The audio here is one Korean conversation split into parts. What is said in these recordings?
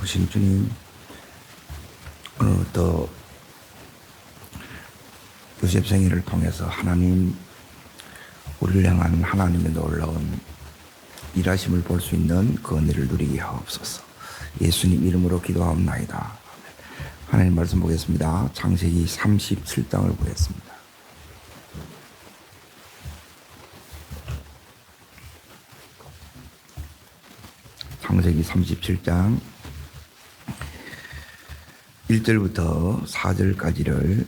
크신 주님, 오늘부터 요셉 생애를 통해서 하나님, 우리를 향한 하나님의 놀라운 일하심을 볼 수 있는 그 은혜를 누리게 하옵소서. 예수님 이름으로 기도하옵나이다. 하나님 말씀 보겠습니다. 창세기 37장을 보겠습니다. 창세기 37장 1절부터 4절까지를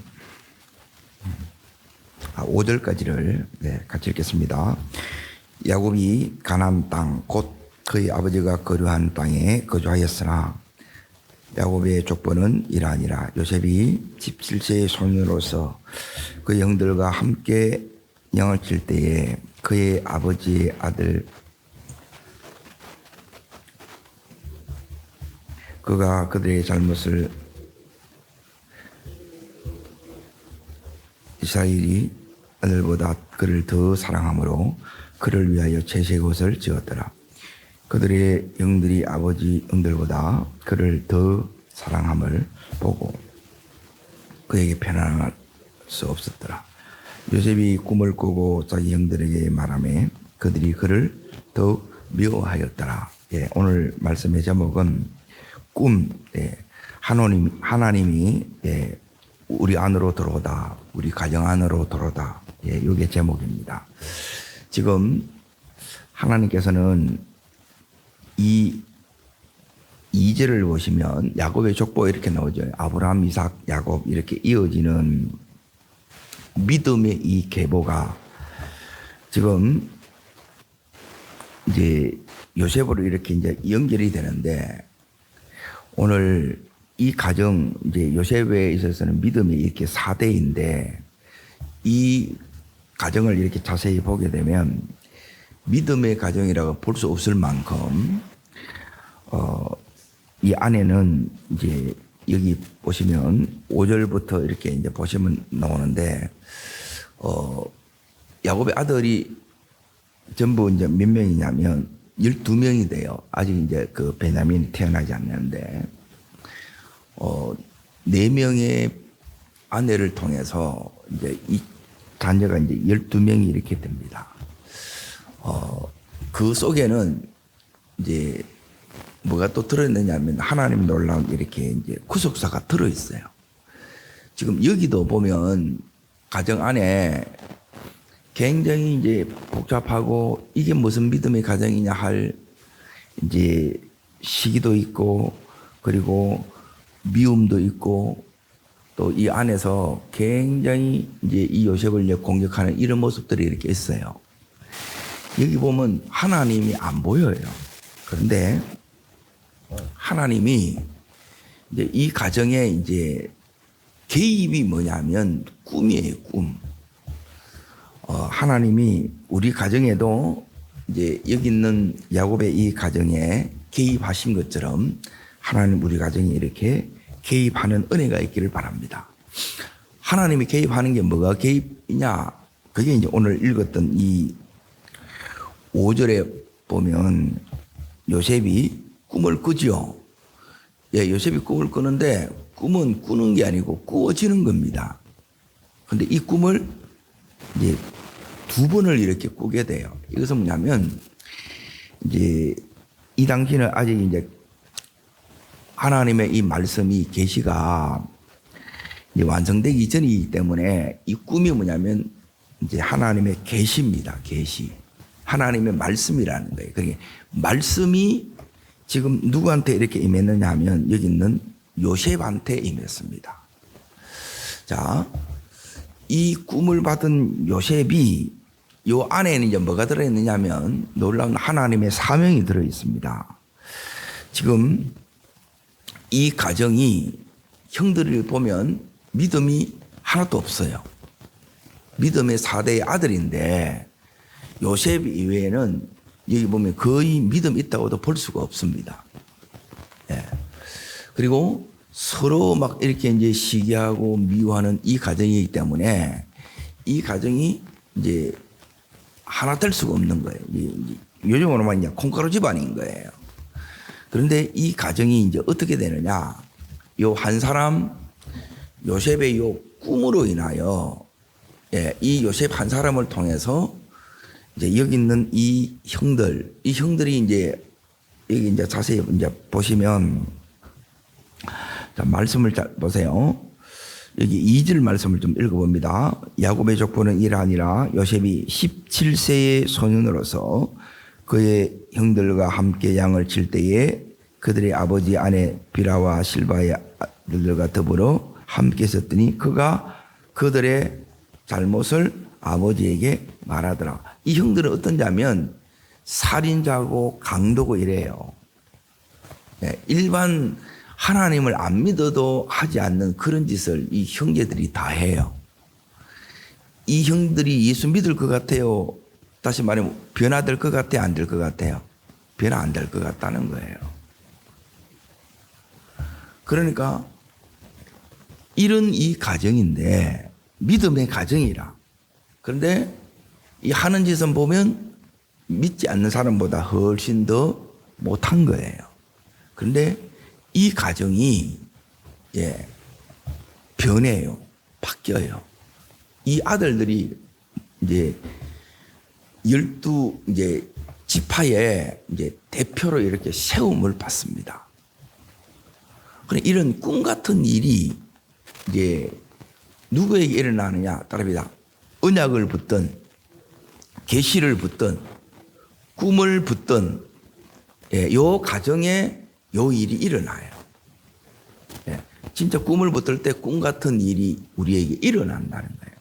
5절까지를 같이 읽겠습니다. 야곱이 가나안 땅 곧 그의 아버지가 거류한 땅에 거주하였으나 야곱의 족보는 이러하니라. 요셉이 17세의 소년으로서 그 형들과 함께 영을 칠 때에 그의 아버지의 아들 그가 그들의 잘못을 이스라엘이 아들보다 그를 더 사랑하므로 그를 위하여 채색 옷을 지었더라. 그들의 영들이 아버지 영들보다 그를 더 사랑함을 보고 그에게 편안할 수 없었더라. 요셉이 꿈을 꾸고 자기 형들에게 말하며 그들이 그를 더욱 미워하였더라. 오늘 말씀의 제목은 꿈, 하나님이 우리 안으로 들어오다, 우리 가정 안으로 들어오다. 이게 제목입니다. 지금 하나님께서는 이 2절을 보시면 야곱의 족보 이렇게 나오죠. 아브라함, 이삭, 야곱 이렇게 이어지는 믿음의 이 계보가 지금 이제 요셉으로 이렇게 이제 연결이 되는데 오늘 이 가정, 이제 요셉에 있어서는 믿음이 이렇게 4대인데 이 가정을 이렇게 자세히 보게 되면 믿음의 가정이라고 볼 수 없을 만큼, 이 안에는 이제 여기 보시면 5절부터 이렇게 이제 보시면 나오는데, 야곱의 아들이 전부 이제 몇 명이냐면 12명이 돼요. 아직 이제 그 베냐민이 태어나지 않는데, 4명의 아내를 통해서 이제 이 자녀가 이제 12명이 이렇게 됩니다. 그 속에는 이제 뭐가 또 들어있느냐면 하나님 놀라운 이렇게 이제 구속사가 들어있어요. 지금 여기도 보면 가정 안에 굉장히 이제 복잡하고 이게 무슨 믿음의 가정이냐 할 이제 시기도 있고 그리고 미움도 있고 또 이 안에서 굉장히 이제 이 요셉을 공격하는 이런 모습들이 이렇게 있어요. 여기 보면 하나님이 안 보여요. 그런데 하나님이 이제 이 가정에 이제 개입이 뭐냐면 꿈이에요, 꿈. 하나님이 우리 가정에도 이제 여기 있는 야곱의 이 가정에 개입하신 것처럼 하나님 우리 가정에 이렇게 개입하는 은혜가 있기를 바랍니다. 하나님이 개입하는 게 뭐가 개입이냐? 그게 이제 오늘 읽었던 이 5절에 보면 요셉이 꿈을 꾸죠. 요셉이 꿈을 꾸는데 꿈은 꾸는 게 아니고 꾸어지는 겁니다. 그런데 이 꿈을 이제 2번을 이렇게 꾸게 돼요. 이것은 뭐냐면 이제 이 당시는 아직 이제 하나님의 이 말씀이 계시가 완성되기 이전이기 때문에 이 꿈이 뭐냐면 이제 하나님의 계시입니다. 계시. 하나님의 말씀이라는 거예요. 그러니까 말씀이 지금 누구한테 이렇게 임했느냐 하면 여기 있는 요셉한테 임했습니다. 자, 이 꿈을 받은 요셉이 요 안에는 이제 뭐가 들어있느냐 하면 놀라운 하나님의 사명이 들어있습니다. 지금 이 가정이 형들을 보면 믿음이 하나도 없어요. 믿음의 4대의 아들인데 요셉 이외에는 여기 보면 거의 믿음 있다고도 볼 수가 없습니다. 그리고 서로 막 이렇게 이제 시기하고 미워하는 이 가정이기 때문에 이 가정이 이제 하나 될 수가 없는 거예요. 요즘으로만 이제 콩가루 집안인 거예요. 그런데 이 가정이 이제 어떻게 되느냐? 요 한 사람 요셉의 요 꿈으로 인하여 이 요셉 한 사람을 통해서 이제 여기 있는 이 형들이 이제 여기 이제 자세히 이제 보시면 자, 말씀을 잘 보세요. 여기 2절 말씀을 좀 읽어봅니다. 야곱의 족보는 이러하니라. 요셉이 17세의 소년으로서 그의 형들과 함께 양을 칠 때에 그들의 아버지 아내 비라와 실바의 아들들과 더불어 함께 있었더니 그가 그들의 잘못을 아버지에게 말하더라. 이 형들은 어떤지 하면 살인자고 강도고 이래요. 일반 하나님을 안 믿어도 하지 않는 그런 짓을 이 형제들이 다 해요. 이 형들이 예수 믿을 것 같아요? 다시 말하면 변화될 것 같아요? 안 될 것 같아요? 변화 안 될 것 같다는 거예요. 그러니까 이런 이 가정인데 믿음의 가정이라. 그런데 이 하는 짓은 보면 믿지 않는 사람보다 훨씬 더 못한 거예요. 그런데 이 가정이 변해요. 바뀌어요. 이 아들들이 이제 12 이제 지파의 이제 대표로 이렇게 세움을 받습니다. 그래 이런 꿈 같은 일이 이제 누구에게 일어나느냐 따릅니다. 언약을 붙든 계시를 붙든 꿈을 붙든 요 가정에 요 일이 일어나요. 진짜 꿈을 붙들 때 꿈 같은 일이 우리에게 일어난다는 거예요.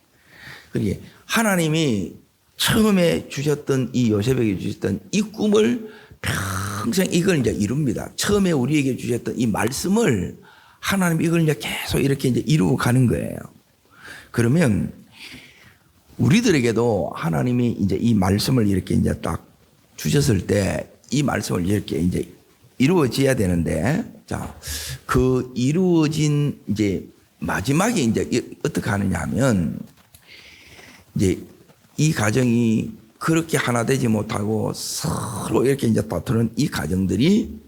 그러게 하나님이 처음에 주셨던 이 요셉에게 주셨던 이 꿈을 평생 이걸 이제 이룹니다. 처음에 우리에게 주셨던 이 말씀을 하나님 이걸 이제 계속 이렇게 이제 이루고 가는 거예요. 그러면 우리들에게도 하나님이 이제 이 말씀을 이렇게 이제 딱 주셨을 때 이 말씀을 이렇게 이제 이루어져야 되는데, 자, 그 이루어진 이제 마지막에 이제 어떻게 하느냐 하면, 이제 이 가정이 그렇게 하나 되지 못하고 서로 이렇게 이제 다투는 이 가정들이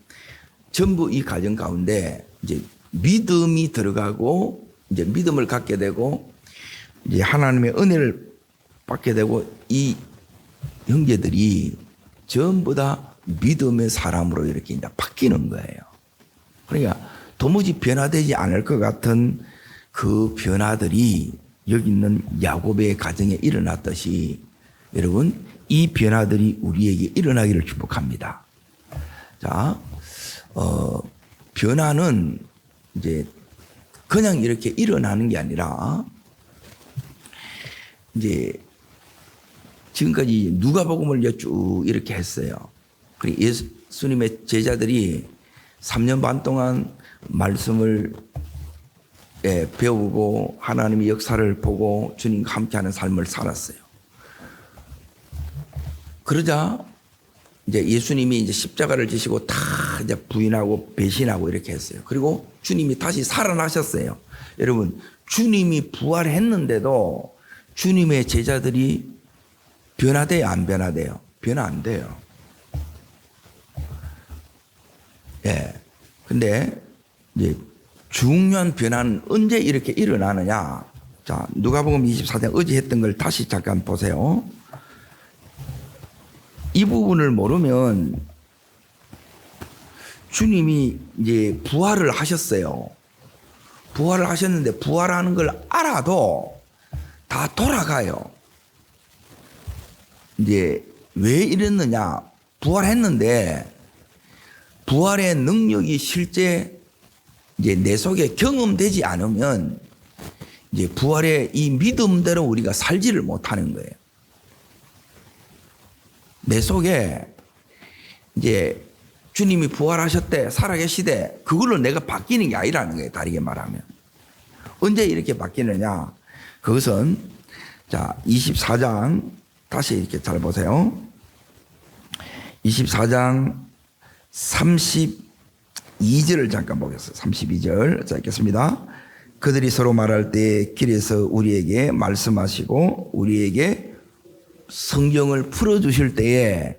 전부 이 가정 가운데 이제 믿음이 들어가고 이제 믿음을 갖게 되고 이제 하나님의 은혜를 받게 되고 이 형제들이 전부 다 믿음의 사람으로 이렇게 이제 바뀌는 거예요. 그러니까 도무지 변화되지 않을 것 같은 그 변화들이 여기 있는 야곱의 가정에 일어났듯이 여러분 이 변화들이 우리에게 일어나기를 축복합니다. 자, 변화는 이제 그냥 이렇게 일어나는 게 아니라 이제 지금까지 누가복음을 이제 쭉 이렇게 했어요. 그리고 예수님의 제자들이 3년 반 동안 말씀을 배우고 하나님의 역사를 보고 주님과 함께하는 삶을 살았어요. 그러자 이제 예수님이 이제 십자가를 지시고 다 이제 부인하고 배신하고 이렇게 했어요. 그리고 주님이 다시 살아나셨어요. 여러분, 주님이 부활했는데도 주님의 제자들이 변화돼요, 안 변화돼요? 변화 안 돼요. 근데 이제 중요한 변화는 언제 이렇게 일어나느냐? 자, 누가복음 24장 어제 했던 걸 다시 잠깐 보세요. 이 부분을 모르면 주님이 이제 부활을 하셨어요. 부활을 하셨는데 부활하는 걸 알아도 다 돌아가요. 이제 왜 이랬느냐? 부활했는데 부활의 능력이 실제 이제 내 속에 경험되지 않으면 이제 부활의 이 믿음대로 우리가 살지를 못하는 거예요. 내 속에 이제 주님이 부활하셨대, 살아계시대, 그걸로 내가 바뀌는 게 아니라는 거예요. 다르게 말하면. 언제 이렇게 바뀌느냐? 그것은 자, 24장 다시 이렇게 잘 보세요. 24장 32절을 잠깐 보겠습니다. 32절 자 읽겠습니다. 그들이 서로 말할 때 길에서 우리에게 말씀하시고 우리에게 성경을 풀어주실 때에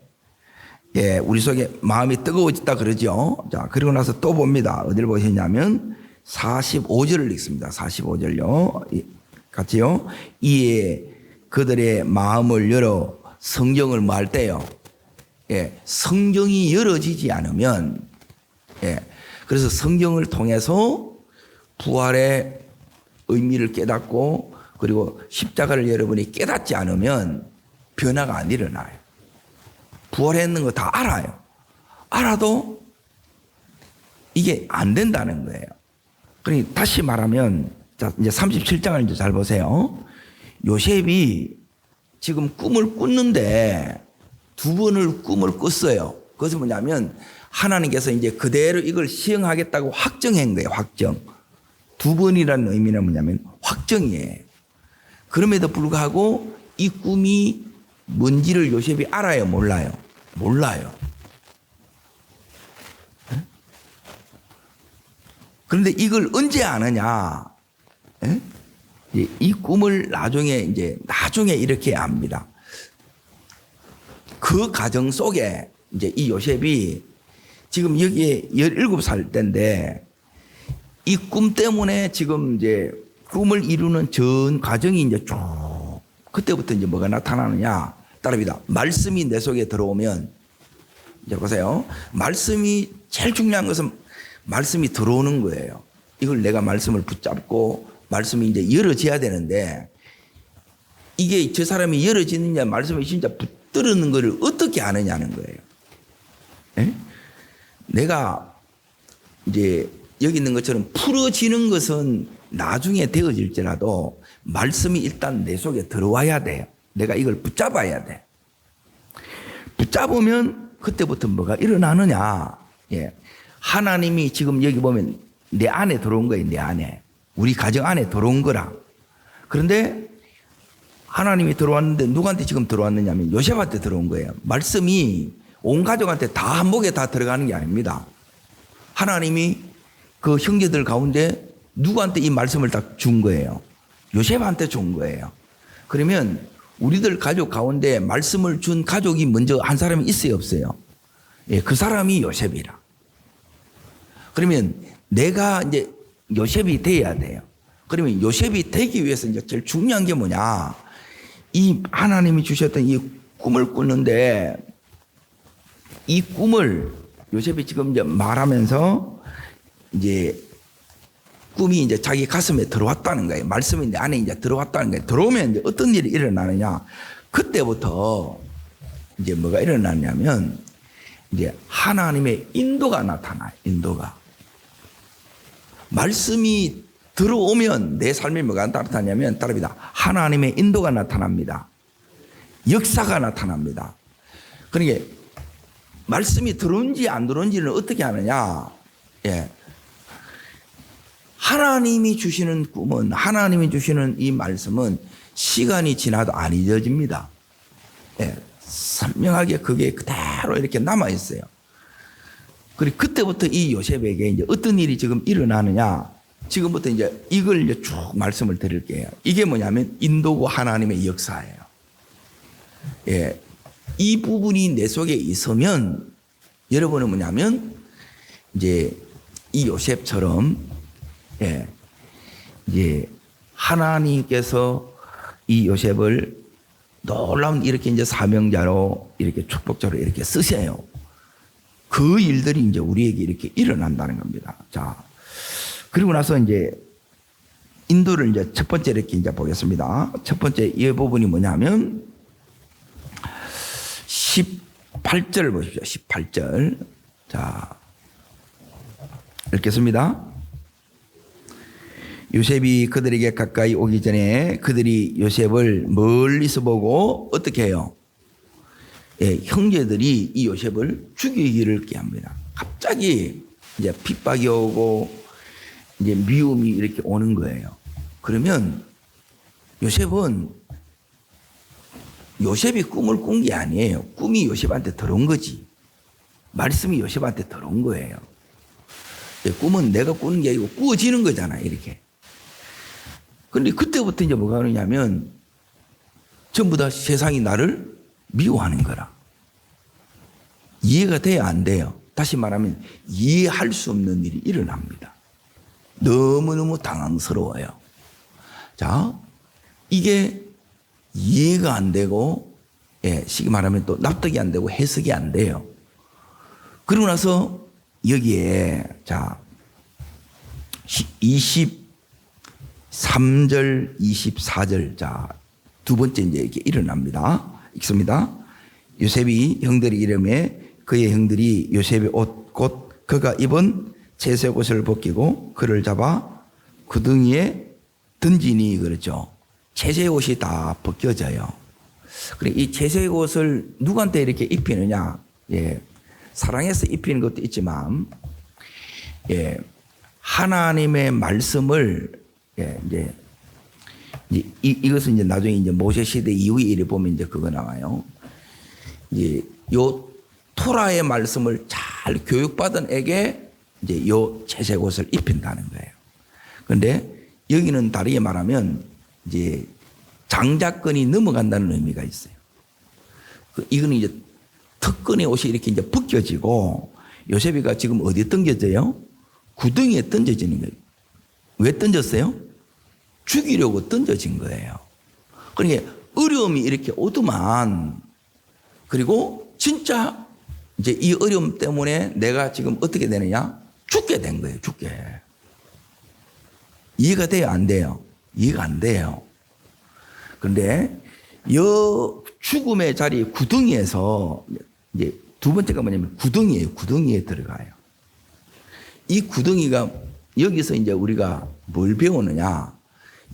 예, 우리 속에 마음이 뜨거워졌다 그러죠. 자, 그리고 나서 또 봅니다. 어디를 보시냐면 45절을 읽습니다. 45절요. 같이요. 이에 그들의 마음을 열어 성경을 뭐 할 때요. 예, 성경이 열어지지 않으면, 예, 그래서 성경을 통해서 부활의 의미를 깨닫고 그리고 십자가를 여러분이 깨닫지 않으면 변화가 안 일어나요. 부활했는 거 다 알아요. 알아도 이게 안 된다는 거예요. 그러니 다시 말하면, 자, 이제 37장을 이제 잘 보세요. 요셉이 지금 꿈을 꿨는데 두 번을 꿈을 꿨어요. 그것은 뭐냐면 하나님께서 이제 그대로 이걸 시행하겠다고 확정한 거예요. 확정. 두 번이라는 의미는 뭐냐면 확정이에요. 그럼에도 불구하고 이 꿈이 뭔지를 요셉이 알아요? 몰라요? 몰라요. 그런데 이걸 언제 아느냐? 이 꿈을 나중에 이렇게 압니다. 그 가정 속에 이제 이 요셉이 지금 여기에 17살 때인데 이 꿈 때문에 지금 이제 꿈을 이루는 전 과정이 이제 쭉 그때부터 이제 뭐가 나타나느냐? 따릅니다. 말씀이 내 속에 들어오면 이제 보세요. 말씀이 제일 중요한 것은 말씀이 들어오는 거예요. 이걸 내가 말씀을 붙잡고 말씀이 이제 열어져야 되는데 이게 저 사람이 열어지느냐 말씀이 진짜 붙들는 것을 어떻게 아느냐는 거예요. 에? 내가 이제 여기 있는 것처럼 풀어지는 것은 나중에 되어질지라도 말씀이 일단 내 속에 들어와야 돼요. 내가 이걸 붙잡아야 돼. 붙잡으면 그때부터 뭐가 일어나느냐. 예. 하나님이 지금 여기 보면 내 안에 들어온 거예요. 내 안에. 우리 가정 안에 들어온 거라. 그런데 하나님이 들어왔는데 누구한테 지금 들어왔느냐면 요셉한테 들어온 거예요. 말씀이 온 가족한테 다 한 목에 다 들어가는 게 아닙니다. 하나님이 그 형제들 가운데 누구한테 이 말씀을 딱 준 거예요. 요셉한테 준 거예요. 그러면 우리들 가족 가운데 말씀을 준 가족이 먼저 한 사람이 있어요, 없어요? 예, 그 사람이 요셉이라. 그러면 내가 이제 요셉이 돼야 돼요. 그러면 요셉이 되기 위해서 이제 제일 중요한 게 뭐냐? 이 하나님이 주셨던 이 꿈을 꾸는데 이 꿈을 요셉이 지금 이제 말하면서 이제 꿈이 이제 자기 가슴에 들어왔다는 거예요. 말씀이 내 안에 이제 들어왔다는 거예요. 들어오면 이제 어떤 일이 일어나느냐? 그때부터 이제 뭐가 일어나냐면 이제 하나님의 인도가 나타나요. 인도가. 말씀이 들어오면 내 삶에 뭐가 나타나냐면 따릅니다. 하나님의 인도가 나타납니다. 역사가 나타납니다. 그러니까 말씀이 들어온지 안 들어온지는 어떻게 하느냐? 예. 하나님이 주시는 꿈은, 하나님이 주시는 이 말씀은 시간이 지나도 안 잊어집니다. 예. 선명하게 그게 그대로 이렇게 남아있어요. 그리고 그때부터 이 요셉에게 이제 어떤 일이 지금 일어나느냐? 지금부터 이제 이걸 이제 쭉 말씀을 드릴게요. 이게 뭐냐면 인도고 하나님의 역사예요. 예. 이 부분이 내 속에 있으면 여러분은 뭐냐면 이제 이 요셉처럼 예. 이제 하나님께서 이 요셉을 놀라운 이렇게 이제 사명자로 이렇게 축복자로 이렇게 쓰세요. 그 일들이 이제 우리에게 이렇게 일어난다는 겁니다. 자, 그리고 나서 이제 인도를 이제 첫 번째 이렇게 이제 보겠습니다. 첫 번째 이 부분이 뭐냐면 18절을 보십시오. 18절. 자, 읽겠습니다. 요셉이 그들에게 가까이 오기 전에 그들이 요셉을 멀리서 보고 어떻게 해요? 예, 형제들이 이 요셉을 죽이기를 깨합니다. 갑자기 이제 핍박이 오고 이제 미움이 이렇게 오는 거예요. 그러면 요셉이 꿈을 꾼 게 아니에요. 꿈이 요셉한테 들어온 거지. 말씀이 요셉한테 들어온 거예요. 예, 꿈은 내가 꾸는 게 아니고 꾸어지는 거잖아요. 이렇게. 그런데 그때부터 이제 뭐가 하느냐면 전부 다 세상이 나를 미워하는 거라. 이해가 돼야 안 돼요. 다시 말하면 이해할 수 없는 일이 일어납니다. 너무너무 당황스러워요. 자, 이게 이해가 안 되고, 쉽게 말하면 또 납득이 안 되고 해석이 안 돼요. 그러고 나서 여기에, 자, 23절, 24절, 자, 두 번째 이제 이렇게 일어납니다. 읽습니다. 요셉이 형들이 이름에 그의 형들이 요셉의 옷, 곧 그가 입은 채색 옷을 벗기고 그를 잡아 구덩이에 던지니 그렇죠. 채색 옷이 다 벗겨져요. 그래, 이 채색 옷을 누구한테 이렇게 입히느냐? 사랑해서 입히는 것도 있지만, 하나님의 말씀을, 이것은 이제 나중에 이제 모세 시대 이후에 일을 보면 이제 그거 나와요. 이제 요 토라의 말씀을 잘 교육받은 에게 이제 요 채색 옷을 입힌다는 거예요. 그런데 여기는 다르게 말하면 이제 장자권이 넘어간다는 의미가 있어요. 이거는 이제 특권의 옷이 이렇게 이제 벗겨지고 요셉이가 지금 어디에 던져져요? 구덩이에 던져지는 거예요. 왜 던졌어요? 죽이려고 던져진 거예요. 그러니까 어려움이 이렇게 오더만, 그리고 진짜 이제 이 어려움 때문에 내가 지금 어떻게 되느냐? 죽게 된 거예요, 죽게. 이해가 돼요, 안 돼요? 이해가 안 돼요. 그런데 여 죽음의 자리 구덩이에서 이제 두 번째가 뭐냐면 구덩이에요. 구덩이에 들어가요. 이 구덩이가 여기서 이제 우리가 뭘 배우느냐?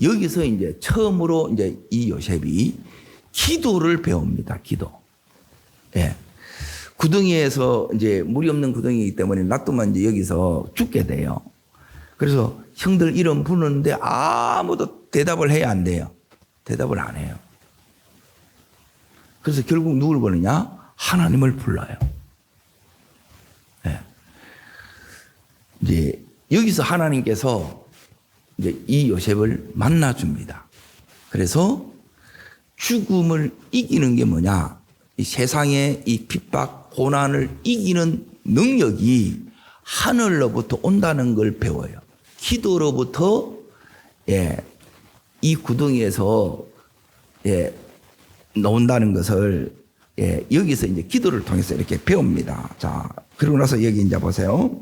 여기서 이제 처음으로 이제 이 요셉이 기도를 배웁니다. 기도. 구덩이에서 이제 물이 없는 구덩이이기 때문에 놔두면 이제 여기서 죽게 돼요. 그래서 형들 이름 부르는데 아무도 대답을 해야 안 돼요. 대답을 안 해요. 그래서 결국 누굴 부르냐? 하나님을 불러요. 이제 여기서 하나님께서 이제 이 요셉을 만나줍니다. 그래서 죽음을 이기는 게 뭐냐? 이 세상의 이 핍박, 고난을 이기는 능력이 하늘로부터 온다는 걸 배워요. 기도로부터 이 구덩이에서 나온다는 것을 여기서 이제 기도를 통해서 이렇게 배웁니다. 자, 그러고 나서 여기 이제 보세요.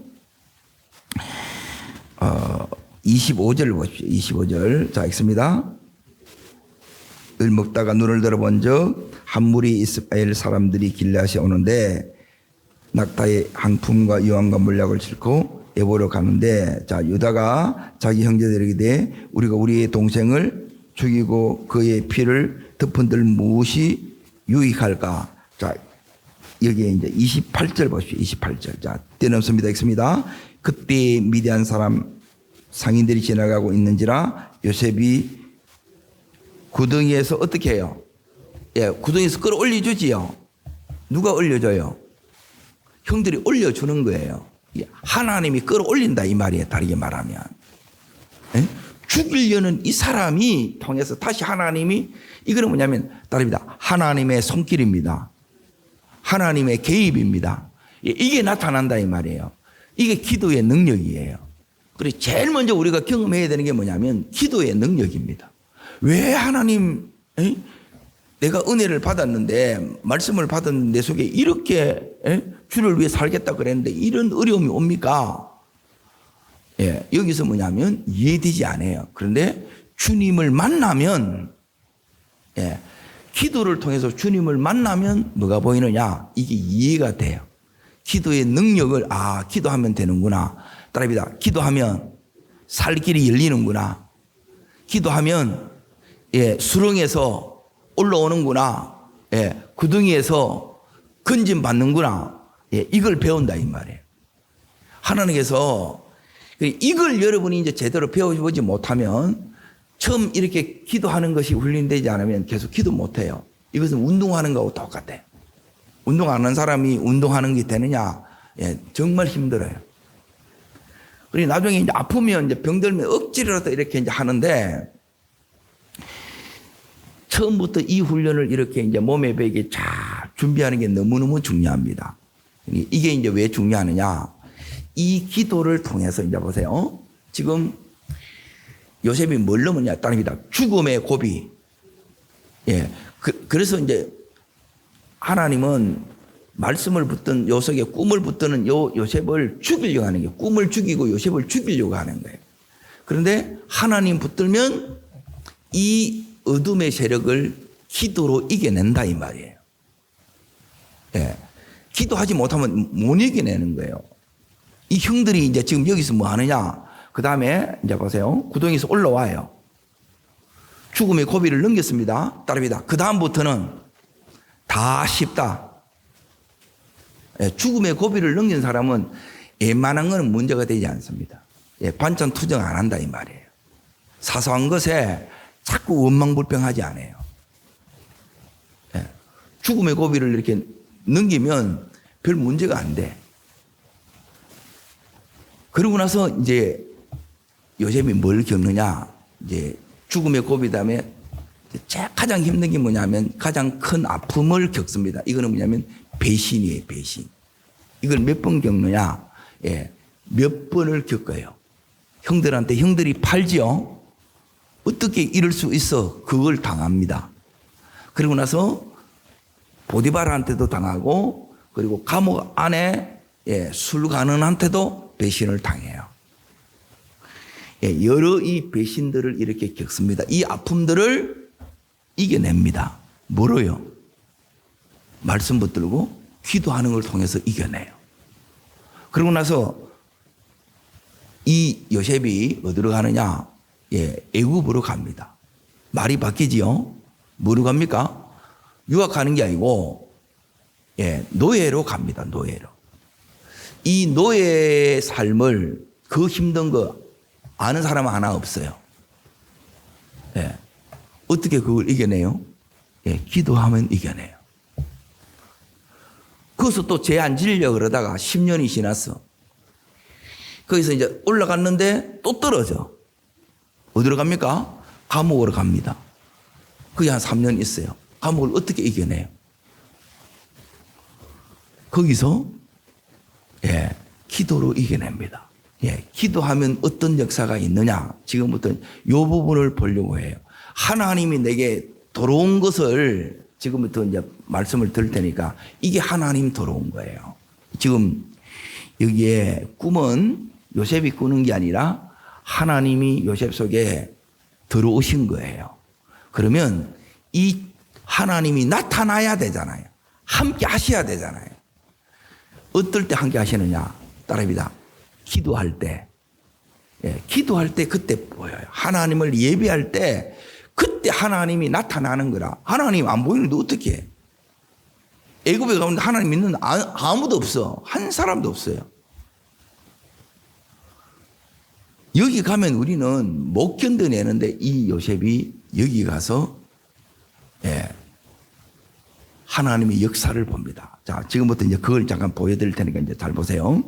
25절 보십시오. 25절. 자, 읽습니다. 을 먹다가 눈을 들어본 적 한 무리 이스라엘 사람들이 길앗에 오는데 낙타의 항품과 유황과 물약을 싣고 에보로 가는데, 자, 유다가 자기 형제들에게 대해 우리가 우리의 동생을 죽이고 그의 피를 덮은들 무엇이 유익할까? 자, 여기에 이제 28절 보십시오. 28절. 자, 뛰어넘습니다. 읽습니다. 그때 미디안 사람 상인들이 지나가고 있는지라 요셉이 구덩이에서 어떻게 해요? 구덩이에서 끌어올려주지요. 누가 올려줘요? 형들이 올려주는 거예요. 하나님이 끌어올린다 이 말이에요. 다르게 말하면. 죽이려는 이 사람이 통해서 다시 하나님이, 이거는 뭐냐면 다릅니다. 하나님의 손길입니다. 하나님의 개입입니다. 이게 나타난다 이 말이에요. 이게 기도의 능력이에요. 그래서 제일 먼저 우리가 경험해야 되는 게 뭐냐면 기도의 능력입니다. 왜 하나님, 내가 은혜를 받았는데, 말씀을 받았는데 내 속에 이렇게 주를 위해 살겠다 그랬는데 이런 어려움이 옵니까? 여기서 뭐냐면 이해되지 않아요. 그런데 주님을 만나면, 기도를 통해서 주님을 만나면 뭐가 보이느냐? 이게 이해가 돼요. 기도의 능력을, 기도하면 되는구나. 따라합니다. 기도하면 살 길이 열리는구나. 기도하면 수렁에서 올라오는구나. 구덩이에서 건짐 받는구나. 이걸 배운다 이 말이에요. 하나님께서 이걸 여러분이 이제 제대로 배워보지 못하면, 처음 이렇게 기도하는 것이 훈련되지 않으면 계속 기도 못해요. 이것은 운동하는 거하고 똑같아요. 운동 안 하는 사람이 운동하는 게 되느냐? 정말 힘들어요. 그리고 나중에 이제 아프면, 이제 병들면 억지로라도 이렇게 이제 하는데, 처음부터 이 훈련을 이렇게 이제 몸에 배게 잘 준비하는 게 너무너무 중요합니다. 이게 이제 왜 중요하느냐? 이 기도를 통해서 이제 보세요. 지금 요셉이 뭘 넘었냐? 따릅니다. 죽음의 고비. 예. 그래서 이제 하나님은 말씀을 붙든 요셉의 꿈을 붙드는 요셉을 죽이려고 하는 게 꿈을 죽이고 요셉을 죽이려고 하는 거예요. 그런데 하나님 붙들면 이 어둠의 세력을 기도로 이겨낸다 이 말이에요. 예. 기도하지 못하면 못 이겨내는 거예요. 이 형들이 이제 지금 여기서 뭐 하느냐? 그 다음에 이제 보세요. 구덩이에서 올라와요. 죽음의 고비를 넘겼습니다. 따릅니다. 그 다음부터는 다 쉽다. 예, 죽음의 고비를 넘긴 사람은 웬만한 거는 문제가 되지 않습니다. 예, 반찬 투정 안 한다 이 말이에요. 사소한 것에 자꾸 원망불평하지 않아요. 예, 죽음의 고비를 이렇게 넘기면 별 문제가 안 돼. 그러고 나서 이제 요셉이 뭘 겪느냐? 이제 죽음의 고비 다음에 가장 힘든 게 뭐냐면 가장 큰 아픔을 겪습니다. 이거는 뭐냐면 배신이에요, 배신. 이걸 몇 번 겪느냐? 예, 몇 번을 겪어요. 형들한테 형들이 팔지요? 어떻게 이럴 수 있어? 그걸 당합니다. 그리고 나서 보디바르한테도 당하고 그리고 감옥 안에 술관원한테도 배신을 당해요. 예, 여러 이 배신들을 이렇게 겪습니다. 이 아픔들을 이겨냅니다. 뭐로요? 말씀 붙들고 기도하는 걸 통해서 이겨내요. 그러고 나서 이 요셉이 어디로 가느냐? 예, 애굽으로 갑니다. 말이 바뀌지요? 뭐로 갑니까? 유학하는 게 아니고 예, 노예로 갑니다. 노예로. 이 노예 삶을 그 힘든 거 아는 사람 하나 없어요. 예, 어떻게 그걸 이겨내요? 예, 기도하면 이겨내요. 거기서 또 죄 안 지려고 그러다가 10년이 지났어. 거기서 이제 올라갔는데 또 떨어져. 어디로 갑니까? 감옥으로 갑니다. 거기 한 3년 있어요. 감옥을 어떻게 이겨내요? 거기서 예, 기도로 이겨냅니다. 예, 기도하면 어떤 역사가 있느냐? 지금부터 이 부분을 보려고 해요. 하나님이 내게 들어온 것을 지금부터 이제 말씀을 들을 테니까 이게 하나님 들어온 거예요. 지금 여기에 꿈은 요셉이 꾸는 게 아니라 하나님이 요셉 속에 들어오신 거예요. 그러면 이 하나님이 나타나야 되잖아요. 함께 하셔야 되잖아요. 어떨 때 함께 하시느냐? 따라합니다. 기도할 때. 예, 기도할 때 그때 보여요. 하나님을 예배할 때 그때 하나님이 나타나는 거라. 하나님 안 보이는데 어떻게 해? 애굽에 가면 하나님 믿는 아무도 없어. 한 사람도 없어요. 여기 가면 우리는 못 견뎌내는데 이 요셉이 여기 가서 예, 하나님의 역사를 봅니다. 자, 지금부터 이제 그걸 잠깐 보여드릴 테니까 이제 잘 보세요.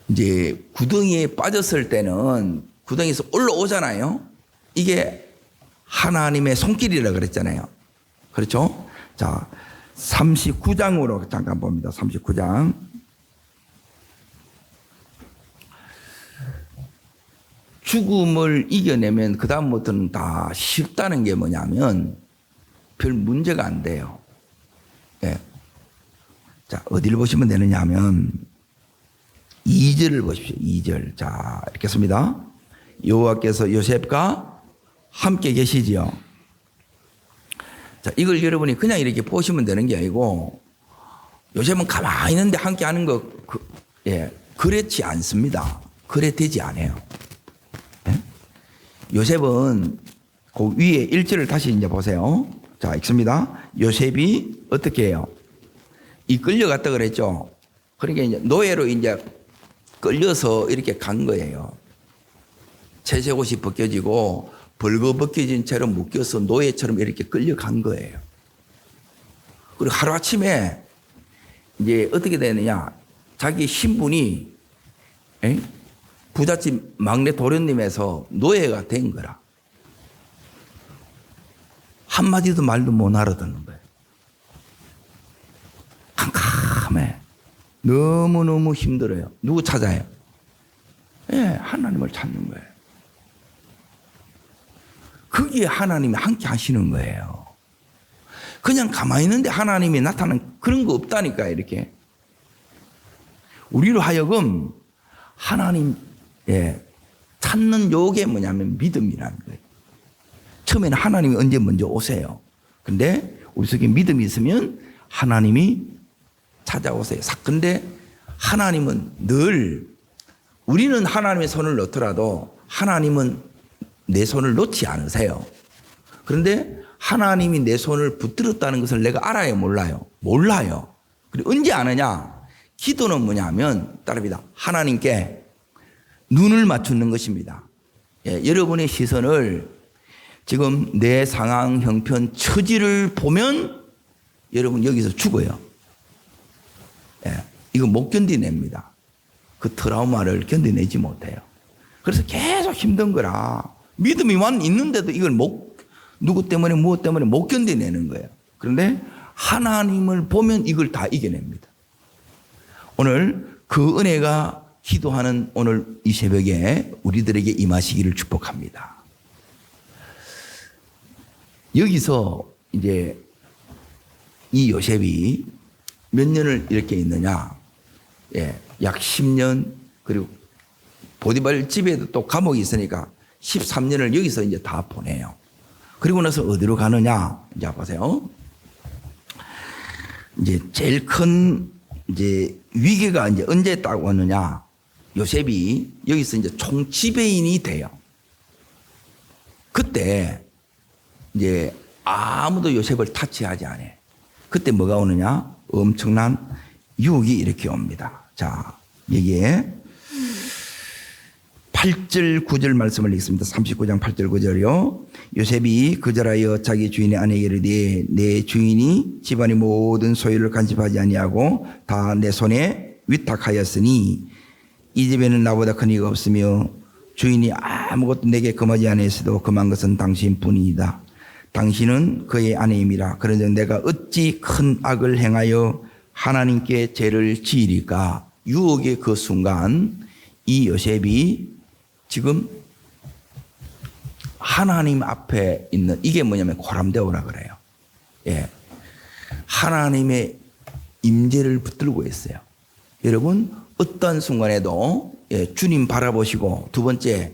이제 구덩이에 빠졌을 때는 구덩이에서 올라오잖아요. 이게 하나님의 손길이라 그랬잖아요. 그렇죠? 자, 39장으로 잠깐 봅니다. 39장. 죽음을 이겨내면 그다음부터는 다 쉽다는 게 뭐냐면 별 문제가 안 돼요. 예. 자, 어디를 보시면 되느냐 하면 2절을 보십시오. 2절. 자, 이렇게 씁니다. 여호와께서 요셉과 함께 계시지요. 자, 이걸 여러분이 그냥 이렇게 보시면 되는 게 아니고 요셉은 가만히 있는데 함께 하는 거 예, 그렇지 않습니다. 그래 되지 않아요. 예? 요셉은 그 위에 1절을 다시 이제 보세요. 자, 읽습니다. 요셉이 어떻게 해요? 이 끌려갔다 그랬죠. 그러니까 이제 노예로 이제 끌려서 이렇게 간 거예요. 채색옷이 벗겨지고 벌거벗겨진 채로 묶여서 노예처럼 이렇게 끌려간 거예요. 그리고 하루아침에 이제 어떻게 되느냐. 자기 신분이 부잣집 막내 도련님에서 노예가 된 거라. 한마디도 말도 못 알아듣는 거예요. 캄캄 너무너무 힘들어요. 누구 찾아요? 예, 하나님을 찾는 거예요. 거기에 하나님이 함께 하시는 거예요. 그냥 가만히 있는데 하나님이 나타나는 그런 거 없다니까, 이렇게. 우리로 하여금 하나님, 찾는 요게 뭐냐면 믿음이라는 거예요. 처음에는 하나님이 언제 먼저 오세요. 근데 우리 속에 믿음이 있으면 하나님이 찾아오세요. 근데 하나님은 늘, 우리는 하나님의 손을 놓더라도 하나님은 내 손을 놓지 않으세요. 그런데 하나님이 내 손을 붙들었다는 것을 내가 알아요, 몰라요? 몰라요. 그리고 언제 아느냐? 기도는 뭐냐면 따릅니다. 하나님께 눈을 맞추는 것입니다. 여러분의 시선을 지금 내 상황, 형편, 처지를 보면 여러분 여기서 죽어요. 이거 못 견디냅니다. 그 트라우마를 견디내지 못해요. 그래서 계속 힘든 거라. 믿음이 있는데도 이걸 누구 때문에 무엇 때문에 못 견디내는 거예요. 그런데 하나님을 보면 이걸 다 이겨냅니다. 오늘 그 은혜가 기도하는 오늘 이 새벽에 우리들에게 임하시기를 축복합니다. 여기서 이제 이 요셉이 몇 년을 이렇게 있느냐? 약 10년, 그리고 보디발 집에도 또 감옥이 있으니까 13년을 여기서 이제 다 보내요. 그리고 나서 어디로 가느냐? 이제 보세요. 이제 제일 큰 이제 위기가 이제 언제 딱 왔느냐? 요셉이 여기서 이제 총지배인이 돼요. 그때 이제 아무도 요셉을 타치하지 않아요. 그때 뭐가 오느냐? 엄청난 유혹이 이렇게 옵니다. 자, 여기에 8절 9절 말씀을 읽습니다. 39장 8절 9절이요. 요셉이 거절하여 자기 주인의 아내에게 이르되 내 주인이 집안의 모든 소유를 간섭하지 아니하고 다 내 손에 위탁하였으니 이 집에는 나보다 큰 이가 없으며 주인이 아무것도 내게 금하지 아니했어도 금한 것은 당신뿐이다. 당신은 그의 아내임이라. 그런즉 내가 어찌 큰 악을 행하여 하나님께 죄를 지으리까. 유혹의 그 순간 이 요셉이 지금 하나님 앞에 있는, 이게 뭐냐면 고람대오라 그래요. 하나님의 임재를 붙들고 있어요. 여러분 어떤 순간에도 주님 바라보시고, 두 번째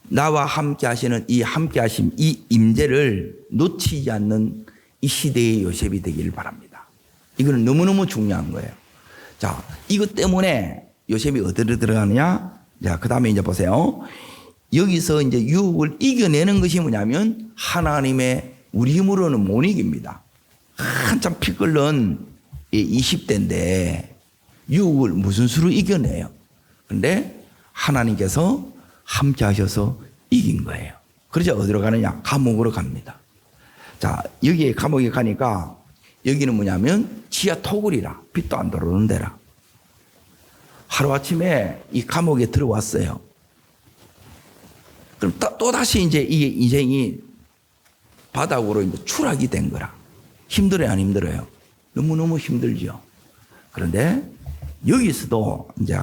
나와 함께 하시는 이 함께 하심, 이 임재를 놓치지 않는 이 시대의 요셉이 되기를 바랍니다. 이거는 너무너무 중요한 거예요. 자, 이것 때문에 요셉이 어디로 들어가느냐? 자, 그 다음에 이제 보세요. 여기서 이제 유혹을 이겨내는 것이 뭐냐면 하나님의 우리 힘으로는 못 이깁니다. 한참 피 끓는 20대인데 유혹을 무슨 수로 이겨내요? 그런데 하나님께서 함께 하셔서 이긴 거예요. 그래서 어디로 가느냐? 감옥으로 갑니다. 자, 여기에 감옥에 가니까 여기는 뭐냐면 지하 토굴이라, 빛도 안 들어오는 데라. 하루아침에 이 감옥에 들어왔어요. 그럼 또 다시 이제 이게 인생이 바닥으로 이제 추락이 된 거라. 힘들어요, 안 힘들어요? 너무너무 힘들죠. 그런데 여기서도 이제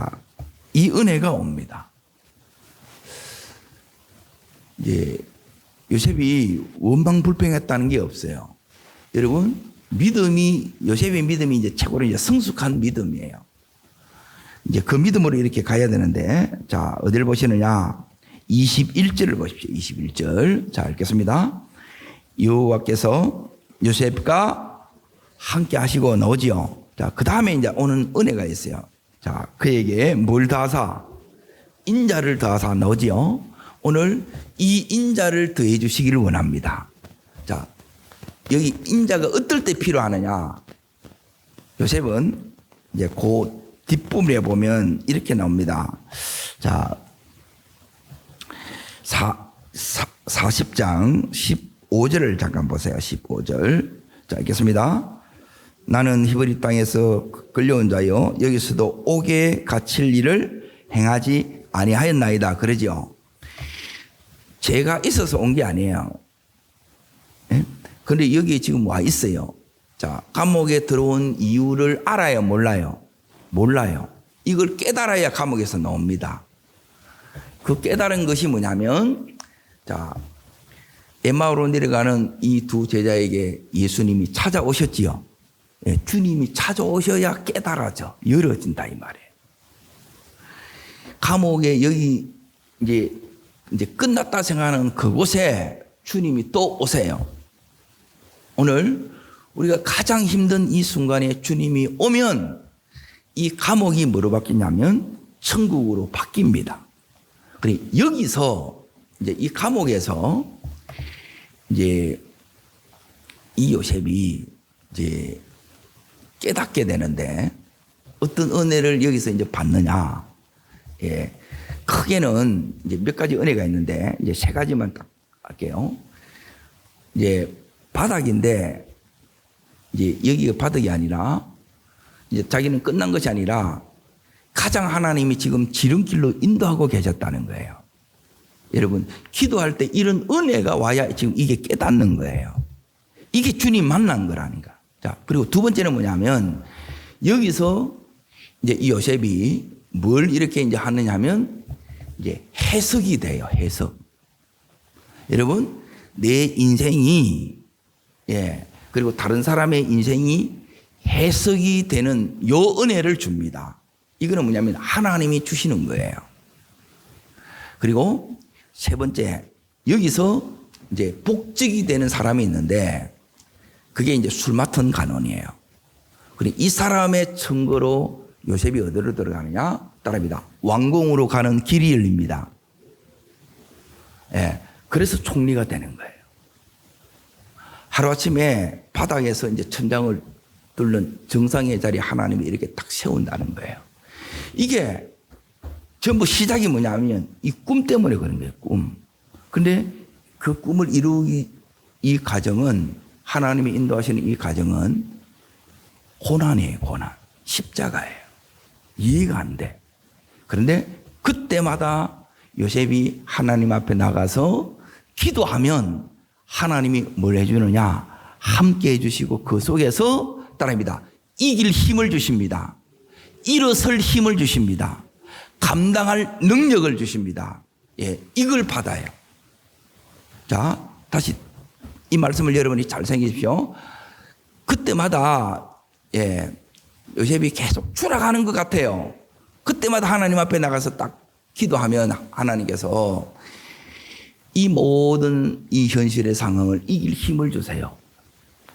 이 은혜가 옵니다. 이제 요셉이 원방불평했다는 게 없어요. 여러분, 요셉의 믿음이 이제 최고로 이제 성숙한 믿음이에요. 이제 그 믿음으로 이렇게 가야 되는데, 자, 어디를 보시느냐? 21절을 보십시오. 21절. 자, 읽겠습니다. 여호와께서 요셉과 함께 하시고 나오지요. 자, 그 다음에 이제 오는 은혜가 있어요. 자, 그에게 뭘 더하사? 인자를 더하사 나오지요. 오늘 이 인자를 더해 주시기를 원합니다. 자, 여기 인자가 어떨 때 필요하느냐? 요셉은 이제 그 뒷부분에 보면 이렇게 나옵니다. 자, 40장 15절을 잠깐 보세요. 15절. 자, 읽겠습니다. 나는 히브리 땅에서 끌려온 자요, 여기서도 옥에 갇힐 일을 행하지 아니하였나이다. 그러죠. 죄가 있어서 온 게 아니에요. 그런데 여기에 지금 와 있어요. 자, 감옥에 들어온 이유를 알아요, 몰라요? 몰라요. 이걸 깨달아야 감옥에서 나옵니다. 그 깨달은 것이 뭐냐면, 자, 엠마오로 내려가는 이 두 제자에게 예수님이 찾아오셨지요. 예, 주님이 찾아오셔야 깨달아져. 열어진다, 이 말이에요. 감옥에 여기 이제 끝났다 생각하는 그곳에 주님이 또 오세요. 오늘 우리가 가장 힘든 이 순간에 주님이 오면 이 감옥이 뭐로 바뀌냐면 천국으로 바뀝니다. 그래 여기서 이제 이 감옥에서 이제 이 요셉이 이제 깨닫게 되는데 어떤 은혜를 여기서 이제 받느냐? 예, 크게는 이제 몇 가지 은혜가 있는데 이제 세 가지만 딱 할게요. 이제 바닥인데 이제 여기가 바닥이 아니라 이제 자기는 끝난 것이 아니라 가장 하나님이 지금 지름길로 인도하고 계셨다는 거예요. 여러분 기도할 때 이런 은혜가 와야 지금 이게 깨닫는 거예요. 이게 주님 만난 거라니까. 자, 그리고 두 번째는 뭐냐면 여기서 이제 이 요셉이 뭘 이렇게 이제 하느냐 하면 이제 해석이 돼요. 해석. 여러분 내 인생이 예 그리고 다른 사람의 인생이 해석이 되는 요 은혜를 줍니다. 이거는 뭐냐면 하나님이 주시는 거예요. 그리고 세 번째 여기서 이제 복직이 되는 사람이 있는데 그게 이제 술 맡은 간원이에요. 그리고 이 사람의 증거로 요셉이 어디로 들어가느냐? 따라합니다. 왕궁으로 가는 길이 열립니다. 예, 그래서 총리가 되는 거예요. 하루아침에 바닥에서 이제 천장을 뚫는 정상의 자리에 하나님이 이렇게 딱 세운다는 거예요. 이게 전부 시작이 뭐냐면 이 꿈 때문에 그런 거예요. 꿈. 근데 그 꿈을 이루기 이 과정은 하나님이 인도하시는 이 과정은 고난이에요. 고난. 십자가예요. 이해가 안 돼. 그런데 그때마다 요셉이 하나님 앞에 나가서 기도하면 하나님이 뭘 해주느냐? 함께 해주시고 그 속에서 따라합니다. 이길 힘을 주십니다. 일어설 힘을 주십니다. 감당할 능력을 주십니다. 예, 이걸 받아요. 자, 다시 이 말씀을 여러분이 잘 생기십시오. 그때마다 예, 요셉이 계속 추락하는 것 같아요. 그때마다 하나님 앞에 나가서 딱 기도하면 하나님께서 이 모든 이 현실의 상황을 이길 힘을 주세요.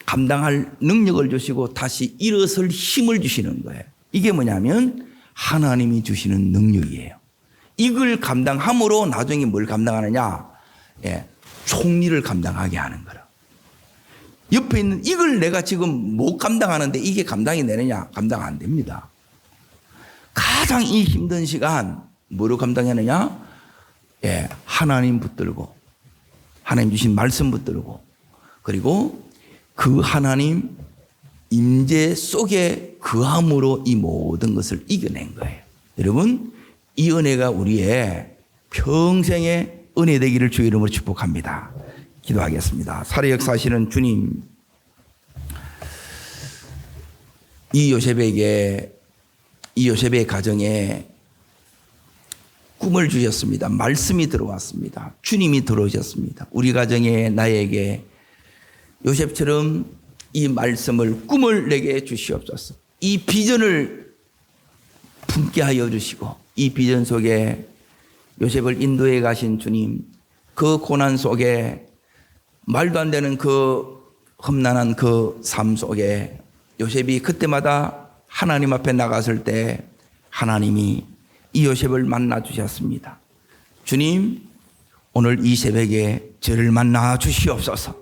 감당할 능력을 주시고 다시 일어설 힘을 주시는 거예요. 이게 뭐냐면 하나님이 주시는 능력이에요. 이걸 감당함으로 나중에 뭘 감당하느냐? 예, 총리를 감당하게 하는 거라. 옆에 있는 이걸 내가 지금 못 감당하는데 이게 감당이 되느냐? 감당 안 됩니다. 가장 이 힘든 시간 뭐로 감당하느냐? 예, 하나님 붙들고 하나님 주신 말씀 붙들고 그리고 그 하나님 임재 속에 그함으로 이 모든 것을 이겨낸 거예요. 여러분 이 은혜가 우리의 평생의 은혜 되기를 주의 이름으로 축복합니다. 기도하겠습니다. 살해 역사하시는 주님, 이 요셉의 가정에 꿈을 주셨습니다. 말씀이 들어왔습니다. 주님이 들어오셨습니다. 우리 가정에 나에게 요셉처럼 이 말씀을 꿈을 내게 주시옵소서. 이 비전을 품게 하여 주시고 이 비전 속에 요셉을 인도해 가신 주님, 그 고난 속에 말도 안 되는 그 험난한 그 삶 속에 요셉이 그때마다 하나님 앞에 나갔을 때 하나님이 이 요셉을 만나 주셨습니다. 주님, 오늘 이 새벽에 저를 만나 주시옵소서.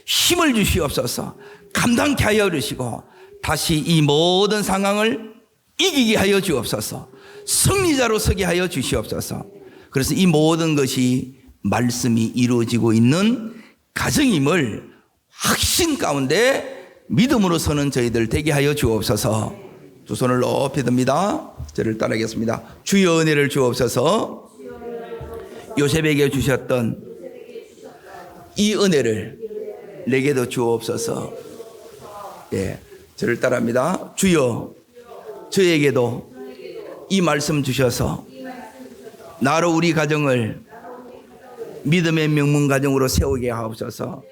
힘을 주시옵소서. 감당케 하여 주시고 다시 이 모든 상황을 이기게 하여 주옵소서. 승리자로 서게 하여 주시옵소서. 그래서 이 모든 것이 말씀이 이루어지고 있는 가정임을 확신 가운데 믿음으로 서는 저희들 되게 하여 주옵소서. 두 손을 높이 듭니다. 저를 따르겠습니다. 주여 은혜를 주옵소서. 요셉에게 주셨던 이 은혜를 내게도 주옵소서. 예, 저를 따라합니다. 주여 저에게도 이 말씀 주셔서 나로 우리 가정을 믿음의 명문 가정으로 세우게 하옵소서.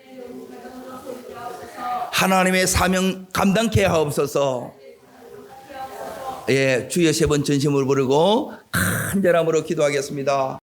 하나님의 사명 감당케 하옵소서. 예, 주여 세 번 전심을 부르고 간절함으로 기도하겠습니다.